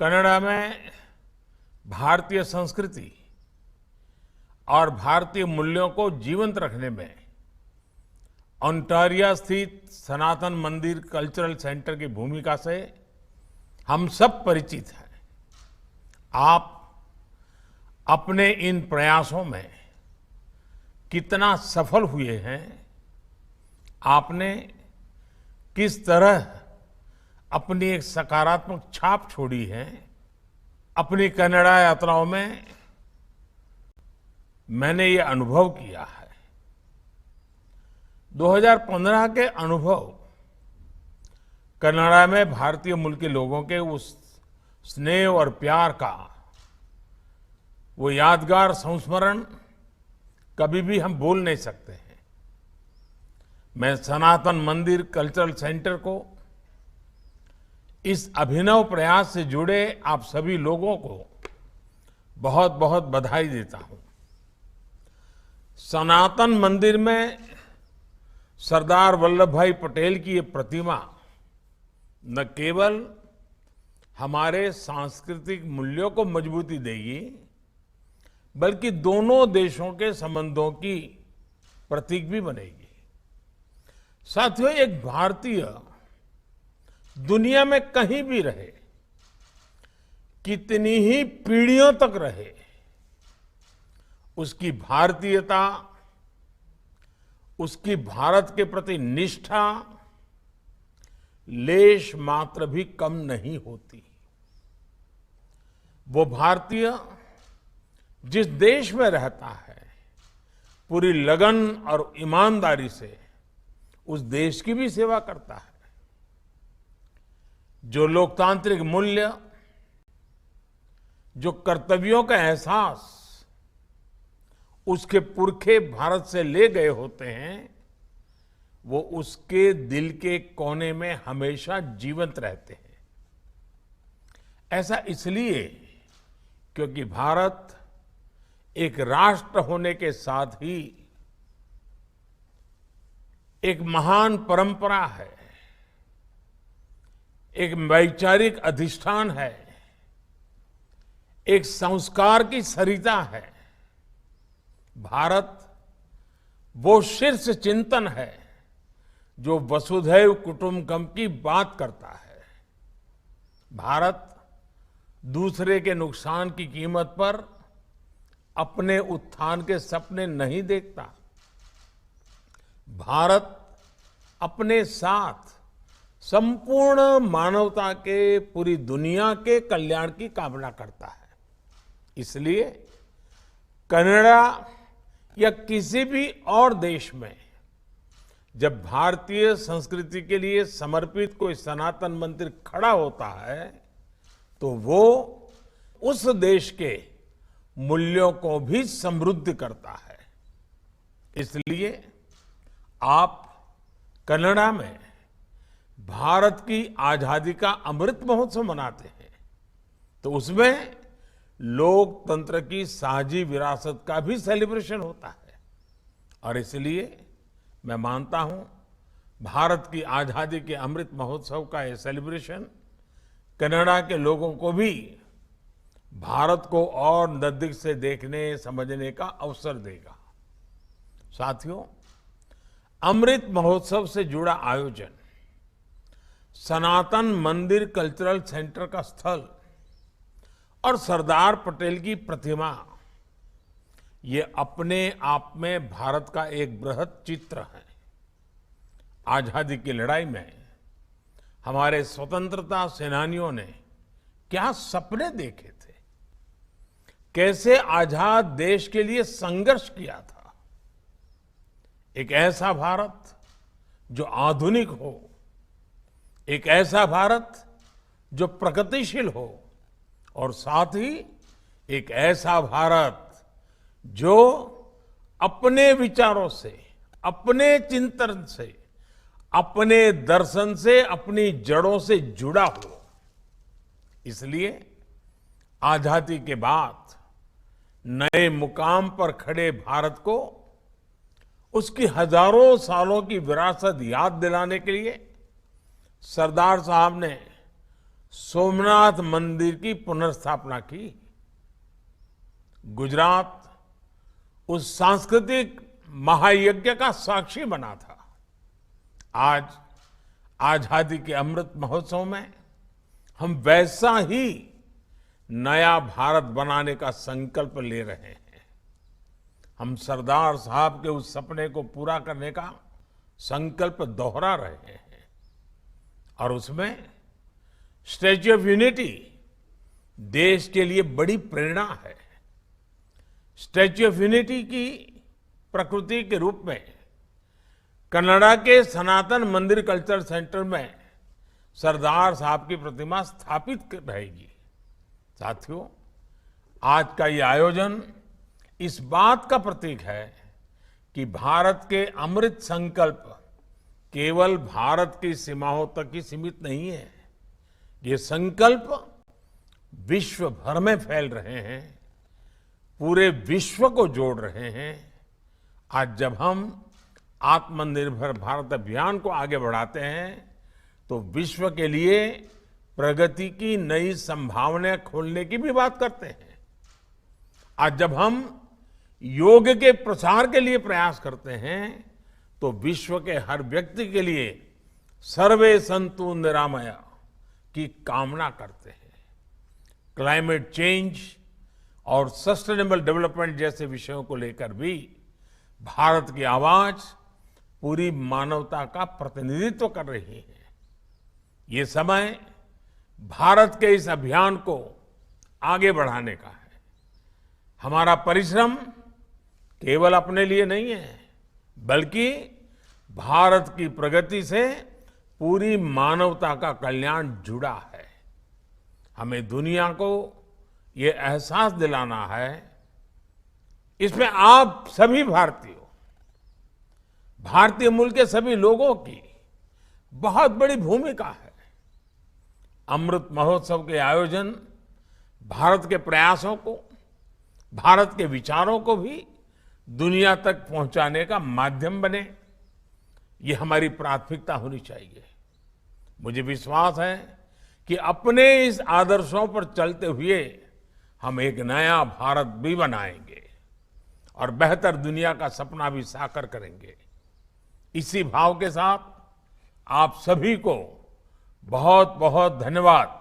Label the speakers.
Speaker 1: Canada में भारतीय संस्कृति और भारतीय मूल्यों को जीवंत रखने में ओंटारियो स्थित सनातन मंदिर कल्चरल सेंटर की भूमिका से हम सब परिचित हैं। आप अपने इन प्रयासों में कितना सफल हुए हैं, आपने किस तरह अपनी एक सकारात्मक छाप छोड़ी है, अपनी कनाडा यात्राओं में मैंने ये अनुभव किया है। 2015 के अनुभव कनाडा में भारतीय मूल के लोगों के उस स्नेह और प्यार का वो यादगार संस्मरण कभी भी हम भूल नहीं सकते हैं। मैं सनातन मंदिर कल्चरल सेंटर को इस अभिनव प्रयास से जुड़े आप सभी लोगों को बहुत बहुत बधाई देता हूं। सनातन मंदिर में सरदार वल्लभ भाई पटेल की ये प्रतिमा न केवल हमारे सांस्कृतिक मूल्यों को मजबूती देगी, बल्कि दोनों देशों के संबंधों की प्रतीक भी बनेगी। साथियों, एक भारतीय दुनिया में कहीं भी रहे, कितनी ही पीढ़ियों तक रहे, उसकी भारतीयता, उसकी भारत के प्रति निष्ठा लेश मात्र भी कम नहीं होती। वो भारतीय जिस देश में रहता है, पूरी लगन और ईमानदारी से उस देश की भी सेवा करता है। जो लोकतांत्रिक मूल्य, जो कर्तव्यों का एहसास उसके पुरखे भारत से ले गए होते हैं, वो उसके दिल के कोने में हमेशा जीवंत रहते हैं। ऐसा इसलिए क्योंकि भारत एक राष्ट्र होने के साथ ही एक महान परंपरा है, एक वैचारिक अधिष्ठान है, एक संस्कार की सरिता है। भारत वो शीर्ष चिंतन है जो वसुधैव कुटुंबकम की बात करता है। भारत दूसरे के नुकसान की कीमत पर अपने उत्थान के सपने नहीं देखता। भारत अपने साथ संपूर्ण मानवता के, पूरी दुनिया के कल्याण की कामना करता है। इसलिए कनाडा या किसी भी और देश में जब भारतीय संस्कृति के लिए समर्पित कोई सनातन मंदिर खड़ा होता है, तो वो उस देश के मूल्यों को भी समृद्ध करता है। इसलिए आप कनाडा में भारत की आजादी का अमृत महोत्सव मनाते हैं, तो उसमें लोकतंत्र की साझी विरासत का भी सेलिब्रेशन होता है। और इसलिए मैं मानता हूं, भारत की आजादी के अमृत महोत्सव का ये सेलिब्रेशन कनाडा के लोगों को भी भारत को और नजदीक से देखने, समझने का अवसर देगा। साथियों, अमृत महोत्सव से जुड़ा आयोजन, सनातन मंदिर कल्चरल सेंटर का स्थल और सरदार पटेल की प्रतिमा, ये अपने आप में भारत का एक बृहद चित्र है। आजादी की लड़ाई में हमारे स्वतंत्रता सेनानियों ने क्या सपने देखे थे, कैसे आजाद देश के लिए संघर्ष किया था। एक ऐसा भारत जो आधुनिक हो, एक ऐसा भारत जो प्रगतिशील हो, और साथ ही एक ऐसा भारत जो अपने विचारों से, अपने चिंतन से, अपने दर्शन से, अपनी जड़ों से जुड़ा हो। इसलिए आजादी के बाद नए मुकाम पर खड़े भारत को उसकी हजारों सालों की विरासत याद दिलाने के लिए सरदार साहब ने सोमनाथ मंदिर की पुनर्स्थापना की। गुजरात उस सांस्कृतिक महायज्ञ का साक्षी बना था। आज आजादी के अमृत महोत्सव में हम वैसा ही नया भारत बनाने का संकल्प ले रहे हैं। हम सरदार साहब के उस सपने को पूरा करने का संकल्प दोहरा रहे हैं और उसमें स्टैच्यू ऑफ यूनिटी देश के लिए बड़ी प्रेरणा है। स्टैच्यू ऑफ यूनिटी की प्रकृति के रूप में कनाडा के सनातन मंदिर कल्चर सेंटर में सरदार साहब की प्रतिमा स्थापित रहेगी। साथियों, आज का ये आयोजन इस बात का प्रतीक है कि भारत के अमृत संकल्प केवल भारत की सीमाओं तक ही सीमित नहीं है। ये संकल्प विश्व भर में फैल रहे हैं, पूरे विश्व को जोड़ रहे हैं। आज जब हम आत्मनिर्भर भारत अभियान को आगे बढ़ाते हैं तो विश्व के लिए प्रगति की नई संभावनाएं खोलने की भी बात करते हैं। आज जब हम योग के प्रसार के लिए प्रयास करते हैं तो विश्व के हर व्यक्ति के लिए सर्वे संतु निरामया की कामना करते हैं। क्लाइमेट चेंज और सस्टेनेबल डेवलपमेंट जैसे विषयों को लेकर भी भारत की आवाज पूरी मानवता का प्रतिनिधित्व कर रही है। ये समय भारत के इस अभियान को आगे बढ़ाने का है। हमारा परिश्रम केवल अपने लिए नहीं है, बल्कि भारत की प्रगति से पूरी मानवता का कल्याण जुड़ा है। हमें दुनिया को ये एहसास दिलाना है, इसमें आप सभी भारतीय मूल के सभी लोगों की बहुत बड़ी भूमिका है। अमृत महोत्सव के आयोजन भारत के प्रयासों को, भारत के विचारों को भी दुनिया तक पहुंचाने का माध्यम बने, ये हमारी प्राथमिकता होनी चाहिए। मुझे विश्वास है कि अपने इस आदर्शों पर चलते हुए हम एक नया भारत भी बनाएंगे और बेहतर दुनिया का सपना भी साकार करेंगे। इसी भाव के साथ आप सभी को बहुत बहुत धन्यवाद।